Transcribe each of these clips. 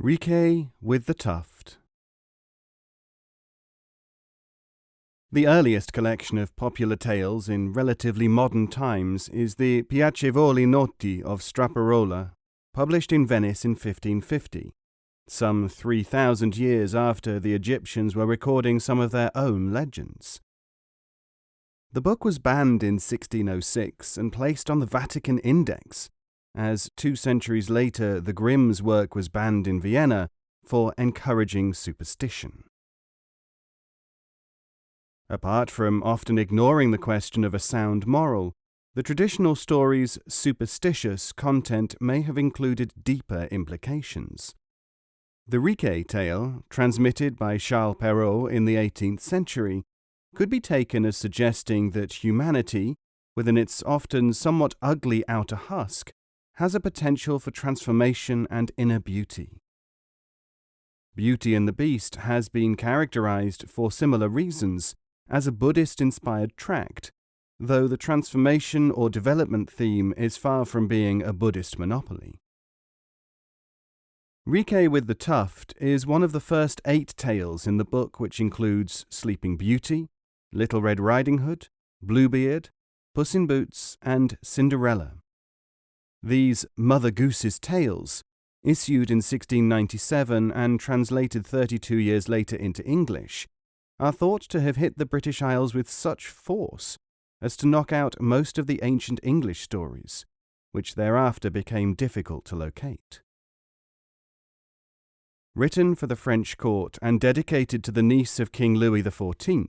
Riquet with the Tuft. The earliest collection of popular tales in relatively modern times is the Piacevoli Notti of Straparola, published in Venice in 1550, some 3,000 years after the Egyptians were recording some of their own legends. The book was banned in 1606 and placed on the Vatican Index, as 2 centuries later the Grimm's work was banned in Vienna for encouraging superstition. Apart from often ignoring the question of a sound moral, the traditional story's superstitious content may have included deeper implications. The Riquet tale, transmitted by Charles Perrault in the 18th century, could be taken as suggesting that humanity, within its often somewhat ugly outer husk, has a potential for transformation and inner beauty. Beauty and the Beast has been characterized, for similar reasons, as a Buddhist-inspired tract, though the transformation or development theme is far from being a Buddhist monopoly. Riquet with the Tuft is one of the first 8 tales in the book, which includes Sleeping Beauty, Little Red Riding Hood, Bluebeard, Puss in Boots, and Cinderella. These Mother Goose's tales, issued in 1697 and translated 32 years later into English, are thought to have hit the British Isles with such force as to knock out most of the ancient English stories, which thereafter became difficult to locate. Written for the French court and dedicated to the niece of King Louis XIV,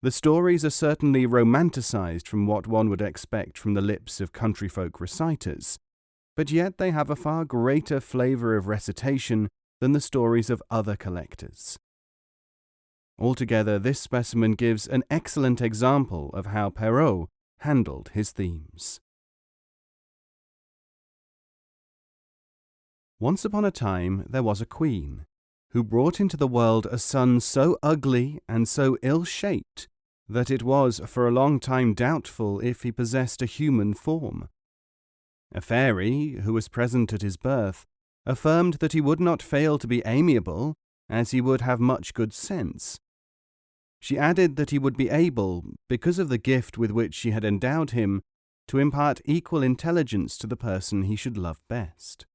the stories are certainly romanticized from what one would expect from the lips of country folk reciters, but yet they have a far greater flavor of recitation than the stories of other collectors. Altogether, this specimen gives an excellent example of how Perrault handled his themes. Once upon a time there was a queen, who brought into the world a son so ugly and so ill-shaped that it was for a long time doubtful if he possessed a human form. A fairy, who was present at his birth, affirmed that he would not fail to be amiable, as he would have much good sense. She added that he would be able, because of the gift with which she had endowed him, to impart equal intelligence to the person he should love best.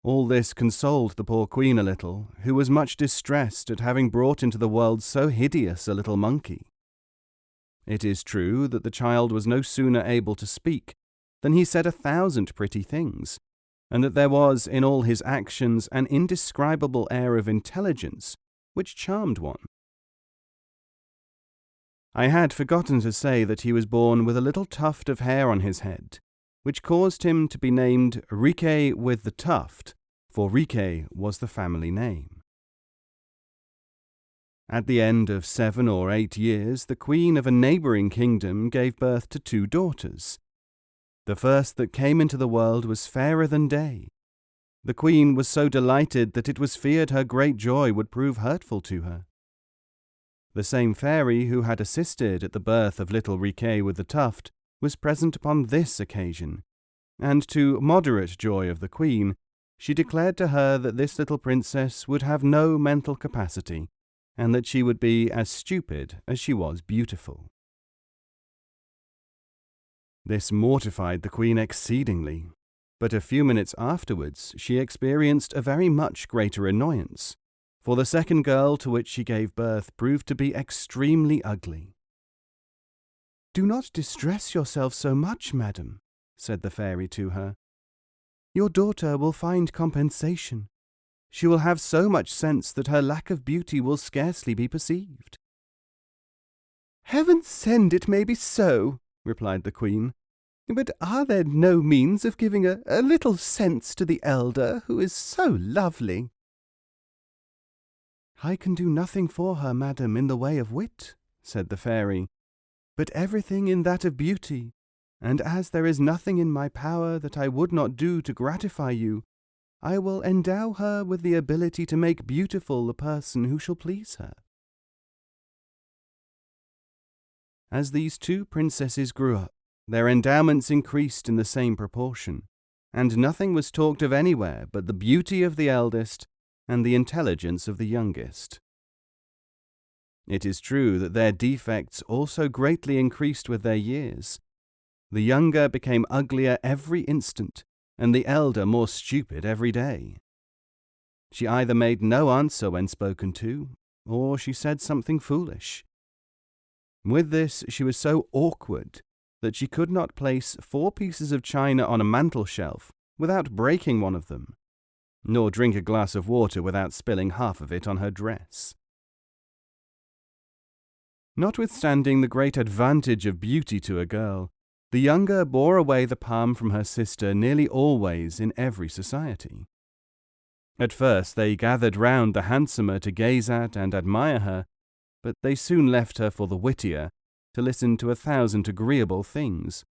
All this consoled the poor queen a little, who was much distressed at having brought into the world so hideous a little monkey. It is true that the child was no sooner able to speak than he said 1,000 pretty things, and that there was in all his actions an indescribable air of intelligence which charmed one. I had forgotten to say that he was born with a little tuft of hair on his head, which caused him to be named Riquet with the Tuft, for Riquet was the family name. At the end of 7 or 8 years, the queen of a neighbouring kingdom gave birth to 2 daughters. The first that came into the world was fairer than day. The queen was so delighted that it was feared her great joy would prove hurtful to her. The same fairy who had assisted at the birth of little Riquet with the Tuft was present upon this occasion, and to moderate joy of the queen, she declared to her that this little princess would have no mental capacity, and that she would be as stupid as she was beautiful. This mortified the queen exceedingly, but a few minutes afterwards she experienced a very much greater annoyance, for the second girl to which she gave birth proved to be extremely ugly. "Do not distress yourself so much, madam," said the fairy to her. "Your daughter will find compensation. She will have so much sense that her lack of beauty will scarcely be perceived." "Heaven send it may be so," replied the queen. "But are there no means of giving a little sense to the elder, who is so lovely?" "I can do nothing for her, madam, in the way of wit," said the fairy, "but everything in that of beauty, and as there is nothing in my power that I would not do to gratify you, I will endow her with the ability to make beautiful the person who shall please her." As these 2 princesses grew up, their endowments increased in the same proportion, and nothing was talked of anywhere but the beauty of the eldest and the intelligence of the youngest. It is true that their defects also greatly increased with their years. The younger became uglier every instant, and the elder more stupid every day. She either made no answer when spoken to, or she said something foolish. With this she was so awkward that she could not place 4 pieces of china on a mantel shelf without breaking one of them, nor drink a glass of water without spilling half of it on her dress. Notwithstanding the great advantage of beauty to a girl, the younger bore away the palm from her sister nearly always in every society. At first they gathered round the handsomer to gaze at and admire her, but they soon left her for the wittier, to listen to 1,000 agreeable things.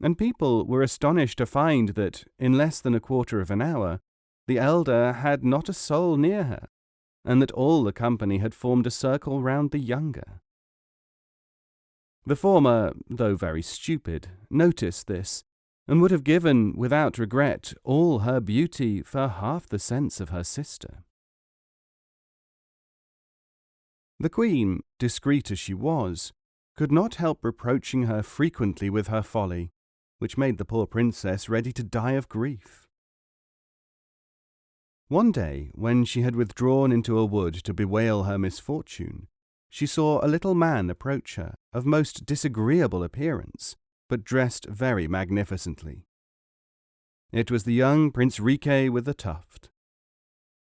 And people were astonished to find that, in less than a quarter of an hour, the elder had not a soul near her, and that all the company had formed a circle round the younger. The former, though very stupid, noticed this, and would have given, without regret, all her beauty for half the sense of her sister. The queen, discreet as she was, could not help reproaching her frequently with her folly, which made the poor princess ready to die of grief. One day, when she had withdrawn into a wood to bewail her misfortune, she saw a little man approach her, of most disagreeable appearance, but dressed very magnificently. It was the young Prince Riquet with the Tuft.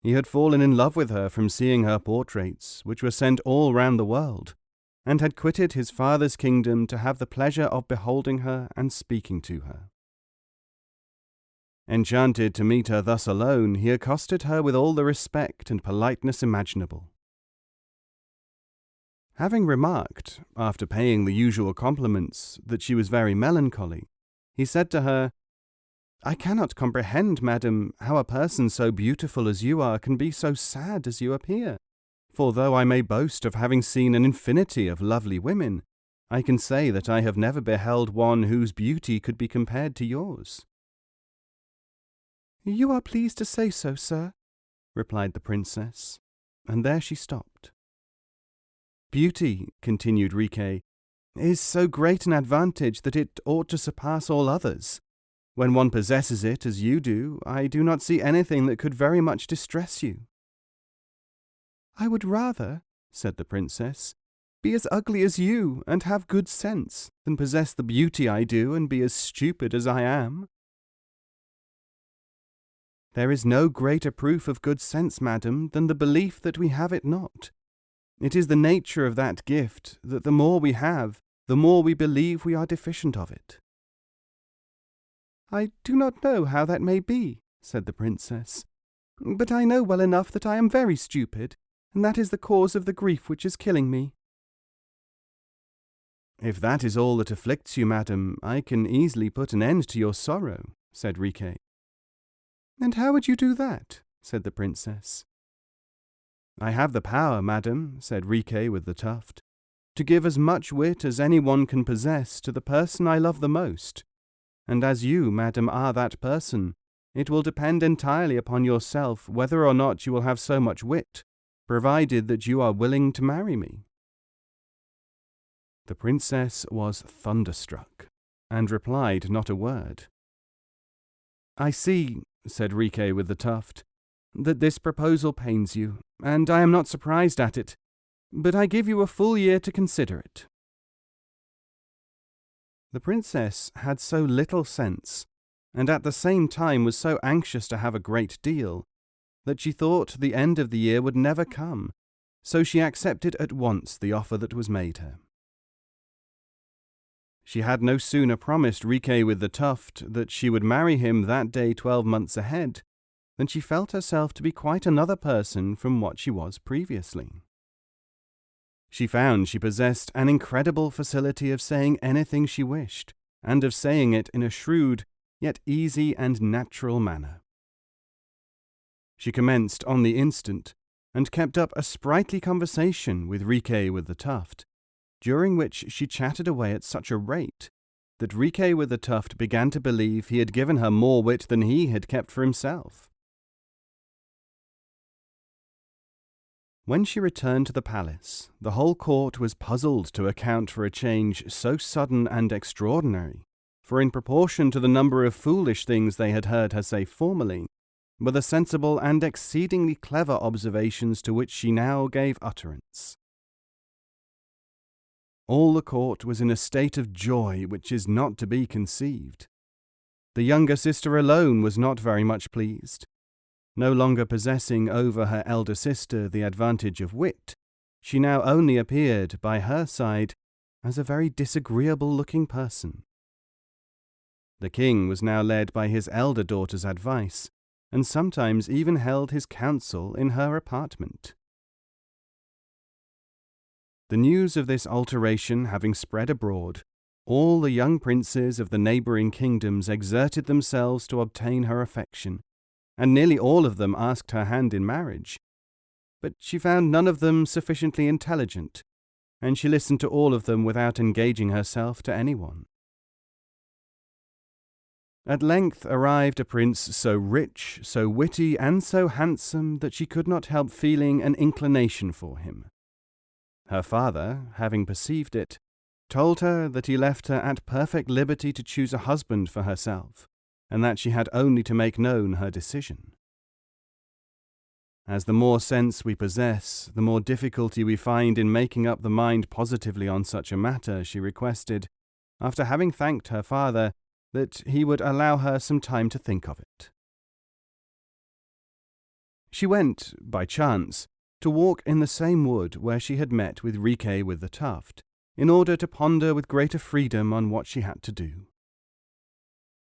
He had fallen in love with her from seeing her portraits, which were sent all round the world, and had quitted his father's kingdom to have the pleasure of beholding her and speaking to her. Enchanted to meet her thus alone, he accosted her with all the respect and politeness imaginable. Having remarked, after paying the usual compliments, that she was very melancholy, he said to her, "I cannot comprehend, madam, how a person so beautiful as you are can be so sad as you appear. For though I may boast of having seen an infinity of lovely women, I can say that I have never beheld one whose beauty could be compared to yours." "You are pleased to say so, sir," replied the princess, and there she stopped. "Beauty," continued Riquet, "is so great an advantage that it ought to surpass all others. When one possesses it as you do, I do not see anything that could very much distress you." "I would rather," said the princess, "be as ugly as you and have good sense than possess the beauty I do and be as stupid as I am." "There is no greater proof of good sense, madam, than the belief that we have it not. It is the nature of that gift that the more we have, the more we believe we are deficient of it." "I do not know how that may be," said the princess, "but I know well enough that I am very stupid, and that is the cause of the grief which is killing me." "If that is all that afflicts you, madam, I can easily put an end to your sorrow," said Riquet. "And how would you do that?" said the princess. "I have the power, madam," said Riquet with the Tuft, "to give as much wit as any one can possess to the person I love the most, and as you, madam, are that person, it will depend entirely upon yourself whether or not you will have so much wit, provided that you are willing to marry me." The princess was thunderstruck, and replied not a word. "I see," said Riquet with the Tuft, "that this proposal pains you, and I am not surprised at it, but I give you a full year to consider it." The princess had so little sense, and at the same time was so anxious to have a great deal, that she thought the end of the year would never come, so she accepted at once the offer that was made her. She had no sooner promised Riquet with the Tuft that she would marry him that day 12 months ahead, than she felt herself to be quite another person from what she was previously. She found she possessed an incredible facility of saying anything she wished, and of saying it in a shrewd, yet easy and natural manner. She commenced on the instant, and kept up a sprightly conversation with Riquet with the Tuft, during which she chatted away at such a rate that Riquet with the Tuft began to believe he had given her more wit than he had kept for himself. When she returned to the palace, the whole court was puzzled to account for a change so sudden and extraordinary, for in proportion to the number of foolish things they had heard her say formerly, were the sensible and exceedingly clever observations to which she now gave utterance. All the court was in a state of joy which is not to be conceived. The younger sister alone was not very much pleased. No longer possessing over her elder sister the advantage of wit, she now only appeared, by her side, as a very disagreeable-looking person. The king was now led by his elder daughter's advice, and sometimes even held his council in her apartment. The news of this alteration having spread abroad, all the young princes of the neighbouring kingdoms exerted themselves to obtain her affection, and nearly all of them asked her hand in marriage. But she found none of them sufficiently intelligent, and she listened to all of them without engaging herself to anyone. At length arrived a prince so rich, so witty, and so handsome that she could not help feeling an inclination for him. Her father, having perceived it, told her that he left her at perfect liberty to choose a husband for herself, and that she had only to make known her decision. As the more sense we possess, the more difficulty we find in making up the mind positively on such a matter, she requested, after having thanked her father, that he would allow her some time to think of it. She went, by chance, to walk in the same wood where she had met with Riquet with the Tuft, in order to ponder with greater freedom on what she had to do.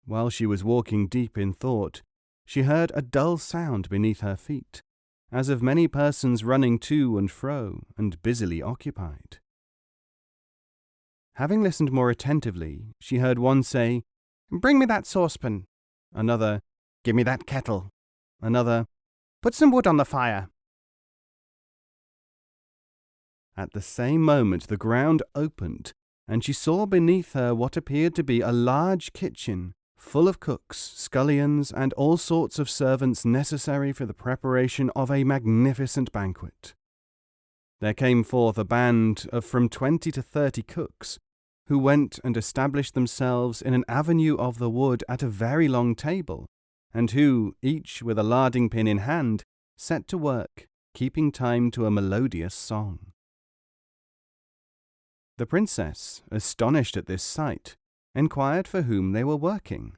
While she was walking deep in thought, she heard a dull sound beneath her feet, as of many persons running to and fro and busily occupied. Having listened more attentively, she heard one say, "Bring me that saucepan," another, "Give me that kettle," another, "Put some wood on the fire." At the same moment the ground opened, and she saw beneath her what appeared to be a large kitchen, full of cooks, scullions, and all sorts of servants necessary for the preparation of a magnificent banquet. There came forth a band of from 20 to 30 cooks, who went and established themselves in an avenue of the wood at a very long table, and who, each with a larding pin in hand, set to work, keeping time to a melodious song. The princess, astonished at this sight, inquired for whom they were working.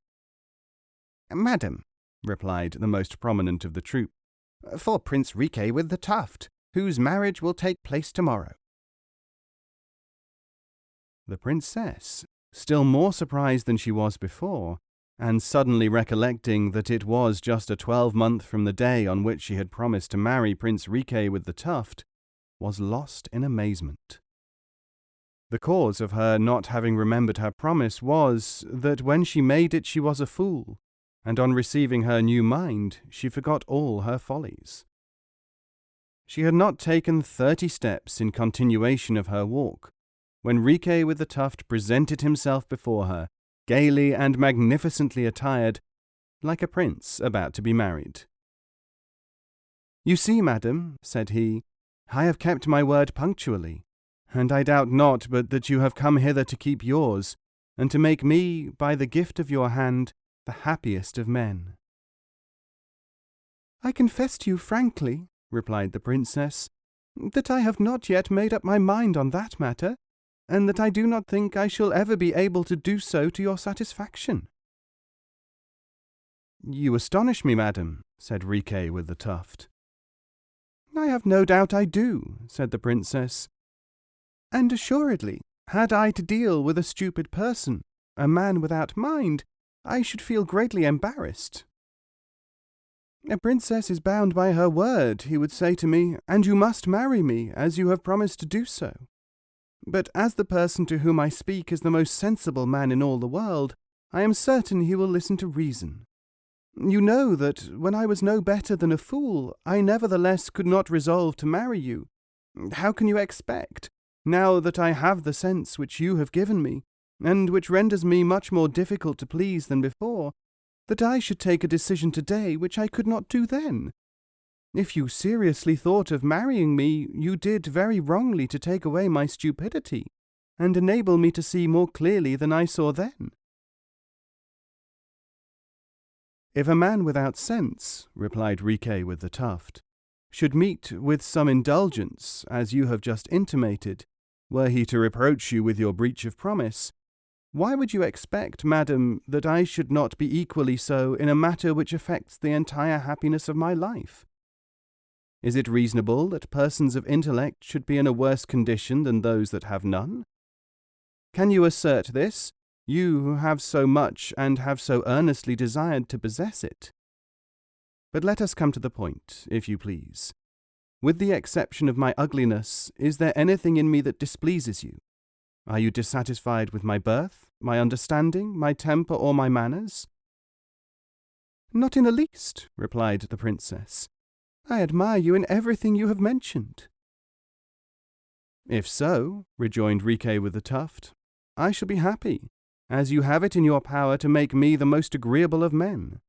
"Madam," replied the most prominent of the troop, "for Prince Riquet with the Tuft, whose marriage will take place tomorrow." The princess, still more surprised than she was before, and suddenly recollecting that it was just a 12-month from the day on which she had promised to marry Prince Riquet with the Tuft, was lost in amazement. The cause of her not having remembered her promise was that when she made it she was a fool, and on receiving her new mind she forgot all her follies. She had not taken 30 steps in continuation of her walk, when Riquet with the Tuft presented himself before her, gaily and magnificently attired, like a prince about to be married. "You see, madam," said he, "I have kept my word punctually, and I doubt not but that you have come hither to keep yours, and to make me, by the gift of your hand, the happiest of men." "I confess to you frankly," replied the princess, "that I have not yet made up my mind on that matter, and that I do not think I shall ever be able to do so to your satisfaction." "You astonish me, madam," said Riquet with the Tuft. "I have no doubt I do," said the princess, "and assuredly, had I to deal with a stupid person, a man without mind, I should feel greatly embarrassed. 'A princess is bound by her word,' he would say to me, 'and you must marry me, as you have promised to do so.' But as the person to whom I speak is the most sensible man in all the world, I am certain he will listen to reason. You know that, when I was no better than a fool, I nevertheless could not resolve to marry you. How can you expect, now that I have the sense which you have given me, and which renders me much more difficult to please than before, that I should take a decision today which I could not do then. If you seriously thought of marrying me, you did very wrongly to take away my stupidity, and enable me to see more clearly than I saw then. If a man without sense, replied Riquet with the Tuft, should meet with some indulgence, as you have just intimated, were he to reproach you with your breach of promise, why would you expect, madam, that I should not be equally so in a matter which affects the entire happiness of my life? Is it reasonable that persons of intellect should be in a worse condition than those that have none? Can you assert this, you who have so much and have so earnestly desired to possess it? But let us come to the point, if you please. With the exception of my ugliness, is there anything in me that displeases you? Are you dissatisfied with my birth, my understanding, my temper, or my manners? Not in the least, replied the princess. I admire you in everything you have mentioned. If so, rejoined Riquet with the Tuft, I shall be happy, as you have it in your power to make me the most agreeable of men.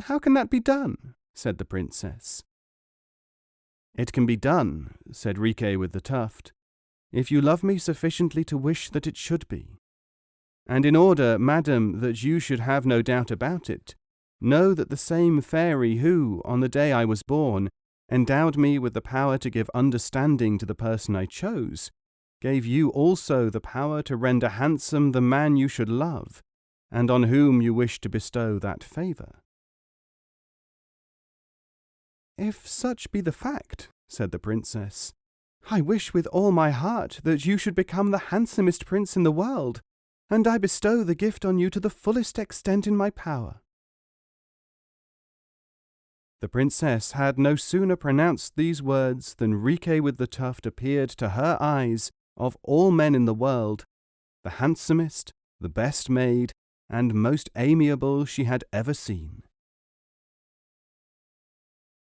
How can that be done? Said the princess. It can be done, said Riquet with the Tuft, if you love me sufficiently to wish that it should be. And in order, madam, that you should have no doubt about it, know that the same fairy who, on the day I was born, endowed me with the power to give understanding to the person I chose, gave you also the power to render handsome the man you should love, and on whom you wish to bestow that favour. If such be the fact, said the princess, I wish with all my heart that you should become the handsomest prince in the world, and I bestow the gift on you to the fullest extent in my power. The princess had no sooner pronounced these words than Riquet with the Tuft appeared to her eyes, of all men in the world, the handsomest, the best made, and most amiable she had ever seen.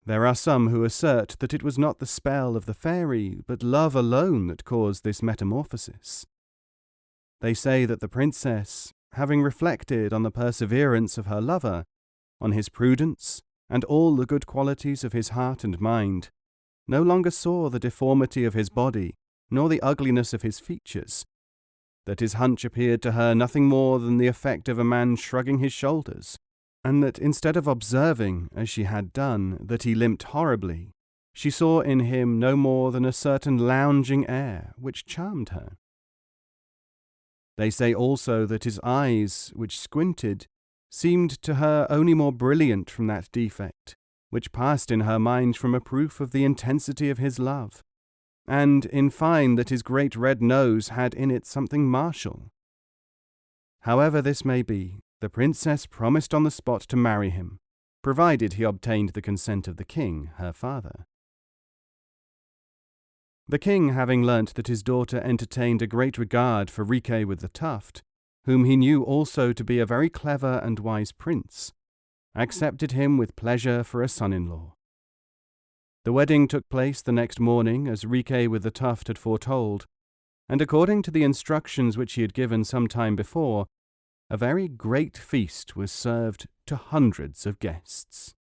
There are some who assert that it was not the spell of the fairy, but love alone that caused this metamorphosis. They say that the princess, having reflected on the perseverance of her lover, on his prudence, and all the good qualities of his heart and mind, no longer saw the deformity of his body, nor the ugliness of his features, that his hunch appeared to her nothing more than the effect of a man shrugging his shoulders, and that instead of observing, as she had done, that he limped horribly, she saw in him no more than a certain lounging air which charmed her. They say also that his eyes, which squinted, seemed to her only more brilliant from that defect, which passed in her mind from a proof of the intensity of his love, and, in fine, that his great red nose had in it something martial. However this may be, the princess promised on the spot to marry him, provided he obtained the consent of the king, her father. The king, having learnt that his daughter entertained a great regard for Riquet with the Tuft, whom he knew also to be a very clever and wise prince, accepted him with pleasure for a son-in-law. The wedding took place the next morning, as Riquet with the Tuft had foretold, and according to the instructions which he had given some time before, a very great feast was served to hundreds of guests.